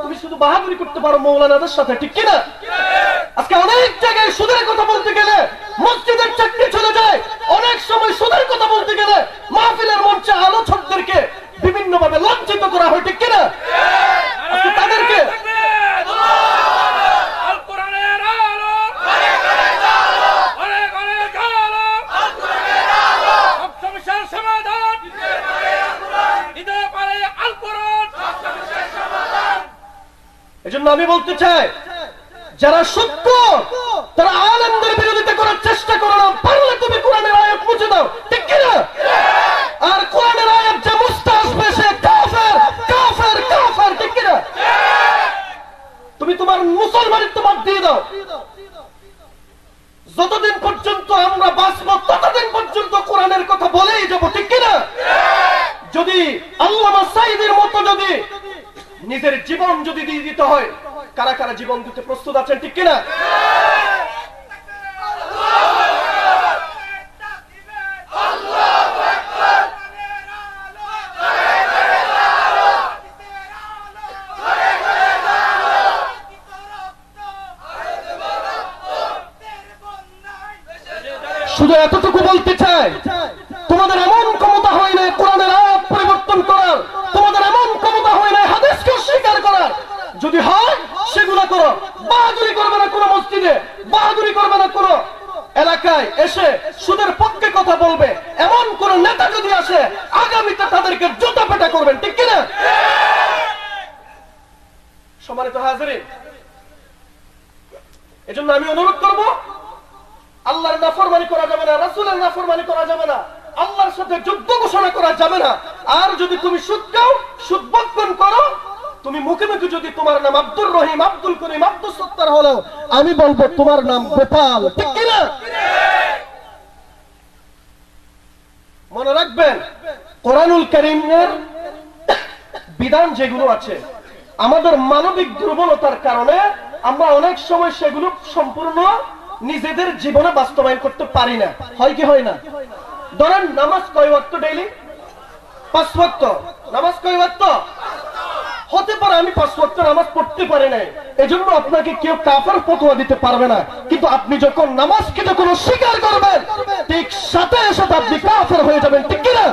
তুমি শুধু বাহাদুরি করতে পারো মৌলানাদের সাথে, ঠিক কিনা? আজকে অনেক জায়গায় সুদের কথা বলতে গেলে মসজিদের চাকরি চলে যায়, অনেক সময় সুদের কথা বলতে গেলে মাহফিলের মঞ্চে আলোচকদেরকে বিভিন্ন ভাবে লাঞ্ছিত করা হয়, ঠিক কিনা? আজকে তাদেরকে এজন্য আমি বলতে চাই, যারা সুদখোর তারা আলেমদের বিরোধিতা করার চেষ্টা করো না, পারলে তুমি কোরআনের আয়াত মুছে দাও, ঠিক কিনা? আর কোরআনের আয়াত যে মুছতে আসবে সে কাফের কাফের কাফের, ঠিক কিনা? তুমি তোমার মুসলমানিত্ব বাদ দিয়ে দাও। যতদিন পর্যন্ত আমরা বাঁচবো ততদিন পর্যন্ত কোরআনের কথা বলেই যাব, ঠিক কিনা? যদি আল্লামা সাঈদীর মতো যদি নিজের জীবন যদি দিয়ে দিতে হয়, কারা কারা জীবন দিতে প্রস্তুত আছেন, ঠিক কিনা? শুধু এতটুকু বলতে চাই, তোমাদের এমন ক্ষমতা হয় না কোরআনের আয়াত পরিবর্তন করার, তোমাদের এমন ক্ষমতা হয় না হাদিসকে অস্বীকার করার। যদি হয় সেগুলো করো, বাহাদুরি করবে না কোনো মসজিদে, বাহাদুরি করবে না কোনো এলাকায় এসে সুদের পক্ষে কথা বলবে এমন কোন নেতা যদি আসে, আগামীতে তাদেরকে জুতা পেটা করবেন, ঠিক কিনা? সম্মানিত হাজিরিন, এজন্য আমি অনুরোধ করব, আল্লাহর নাফরমানি করা যাবে না, রাসূলের নাফরমানি করা যাবে না, আল্লাহর সাথে যুদ্ধ ঘোষণা করা যাবে না। আর যদি তুমি সুদ খাও, সুদ ভক্ষণ করো, তুমি মুখে মুখে যদি তোমার নাম আব্দুর রহিম, আব্দুল করিম, আব্দুল সত্তার হলো, আমি বলবো তোমার নাম গোপাল, ঠিক কিনা? মনে রাখবেন, কোরআনুল কারীমের বিধান যেগুলো আছে, আমাদের মানবিক দুর্বলতার কারণে আমরা অনেক সময় সেগুলো সম্পূর্ণ নিজেদের জীবনে বাস্তবায়ন করতে পারি না। হয় কি হয় না? ধরেন নামাজ কয় ওয়াক্ত ডেইলি? 5 ওয়াক্ত। নামাজ কয় ওয়াক্ত? হতে পারে আমি 5 ওয়াক্ত নামাজ পড়তে পারি না, এজন্য আপনাকে কেউ কাফের ফতোয়া দিতে পারবে না। কিন্তু আপনি যখন নামাজকে যখন অস্বীকার করবেন, ঠিক সাথে সাথে আপনি কাফের হয়ে যাবেন, ঠিক কিনা?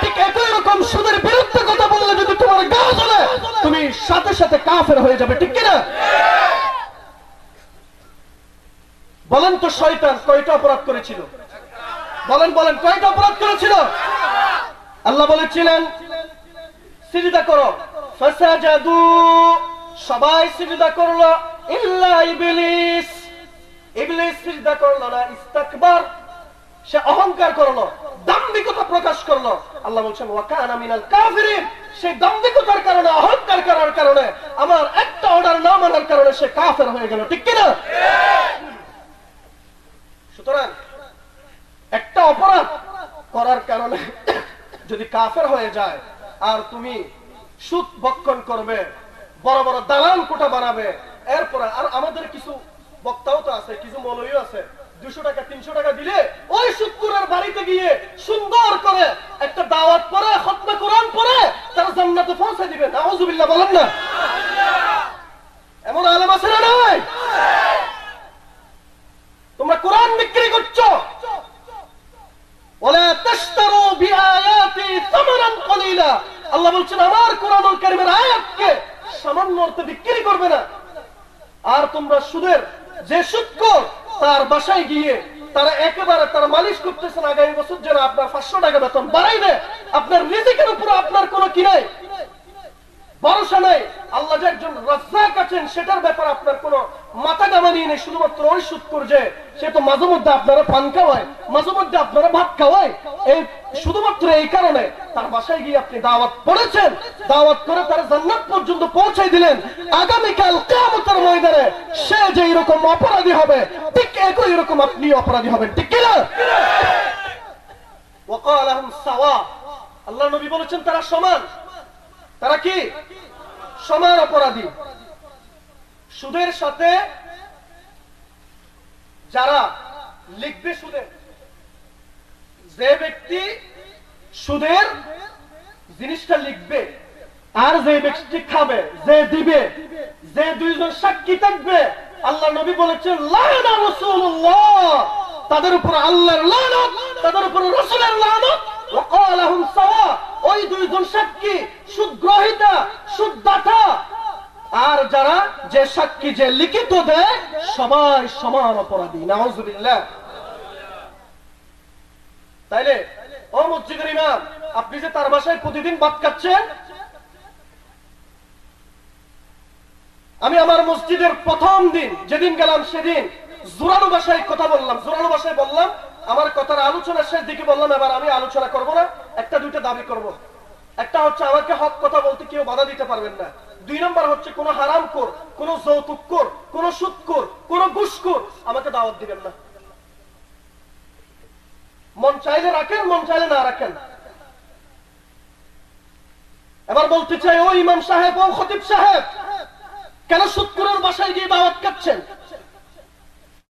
ঠিক একই রকম সুদের বিরুদ্ধে কথা বললে যদি তোমার গা জ্বলে, তুমি সাথে সাথে কাফের হয়ে যাবে, ঠিক কিনা? বলেন তো শয়তান কয়টা অপরাধ করেছিল? বলেন বলেন, কয়টা অপরাধ করেছিল? আল্লাহ বলেছিলেন সিজদা করো, ফাসাজাদু, সবাই সিজদা করলো, ইল্লা ইবলিস, ইবলিস সিজদা করলো না, ইস্তাকবার, সে অহংকার করলো, দাম্ভিকতা প্রকাশ করলো। আল্লাহ বলছেন ওয়া কানা মিনাল কাফিরিন, সেই দাম্ভিকতার কারণে, অহংকার করার কারণে, আমার একটা অর্ডার না মানার কারণে সে কাফের হয়ে গেল, ঠিক কিনা? সুতরাং একটা অপরাধ করার কারণে যদি কাফের হয়ে যায়, আর তুমি সুদ ভক্ষণ করবে, বড় বড় দালাল কোটা বানাবে, এরপরে আর আমাদের কিছু বক্তাও তো আছে, কিছু মৌলভীও আছে, 200 টাকা 300 টাকা দিলে ওই সুদখোরের বাড়িতে গিয়ে সুন্দর করে একটা দাওয়াত পড়ে, খতমে কোরআন পড়ে তারা জান্নাতে পৌঁছে দিবে। নাউযুবিল্লাহ, বলেন না? এমন আলেম আছে না নাই? তোমরা কোরআন বিক্রি করছো, ওয়ালা তাশতারু বিআয়াতি সামানান কলিলা। আল্লাহ বলছেন আমার কোরআনুল কারীমের আয়াতকে সামান্য অর্থে বিক্রি করবে না। আর তোমরা সুদের যে সুদখোর, তার বাসায় গিয়ে তারা একেবারে তারা মালিশ করতেছেন, আগামী বছর যেন আপনার 500 টাকা বেতন বাড়াইবে, আপনার রিজিকের উপর আপনার কোনো কি নাই, ভরসা নাই। আল্লাহ যে একজন রাজ্জাক আছেন সেটার ব্যাপারে আপনার কোনো মাথা গামানি নেই। শুধুমাত্র ওই সুদখোর যে সে তো মাঝে মধ্যে আপনারা পান খাওয়ায়, মাঝে মধ্যে আপনারা ভাত খাওয়ায়, এই শুধুমাত্র এই কারণে তার বাসায় গিয়ে আপনি দাওয়াত করেছেন, দাওয়াত করে তার জান্নাত পর্যন্ত পৌঁছাই দিলেন। আগামীকাল কিয়ামতের ময়দানে সে যে এরকম অপরাধী হবে, ঠিক একই রকম আপনি অপরাধী হবেন, ঠিক কিনা? ওয়াকালাহুম সাওয়া, আল্লাহ নবী বলেছেন তারা সমান। তারা কি? সমান অপরাধী। সুদের সাথে যারা লিখবে, সুদের যে ব্যক্তি সুদের জিনিসটা লিখবে, আর যে ব্যক্তি খাবে, যে দিবে, যে দুইজন সাক্ষী থাকবে, আল্লাহ নবী বলেছেন লানা রাসূলুল্লাহ, তাদের উপর আল্লাহর লানত, তাদের উপর রাসূলের লানত। ওয়াকালাহুম সাওয়া, ওই দুইজন সাক্ষী সুদগ্রহীতা, সুদদাতা, আর যারা যে সাক্ষী যে লিখিত দেয় সবাই সমান অপরাধী। নাউযুবিল্লাহ। তাইলে ও মসজিদের ইমাম, আপনি যে তার বাসায় প্রতিদিন ভাত খাচ্ছেন, আমি আমার মসজিদের প্রথম দিন যেদিন গেলাম সেদিন জোরালো ভাষায় কথা বললাম, জোরালো ভাষায় বললাম, আমার কথার আলোচনার শেষ দিকে বললাম এবার আমি আলোচনা করব না, একটা দুইটা দাবি করব। একটা হচ্ছে আমাকে হক কথা বলতে কেউ বাধা দিতে পারবেন না। 2 নম্বর হচ্ছে কোন হারামখোর, কোন যৌতুকখোর, কোন সুদখোর, কোন ঘুষখোর আমাকে দাওয়াত দিবেন না। মন চাইলে রাখেন, মন চাইলে না রাখেন। এবার বলতে চাই, ও ইমাম সাহেব, ও খতিব সাহেব, কেন সুদখোরের বাসায় গিয়ে দাওয়াত খাচ্ছেন?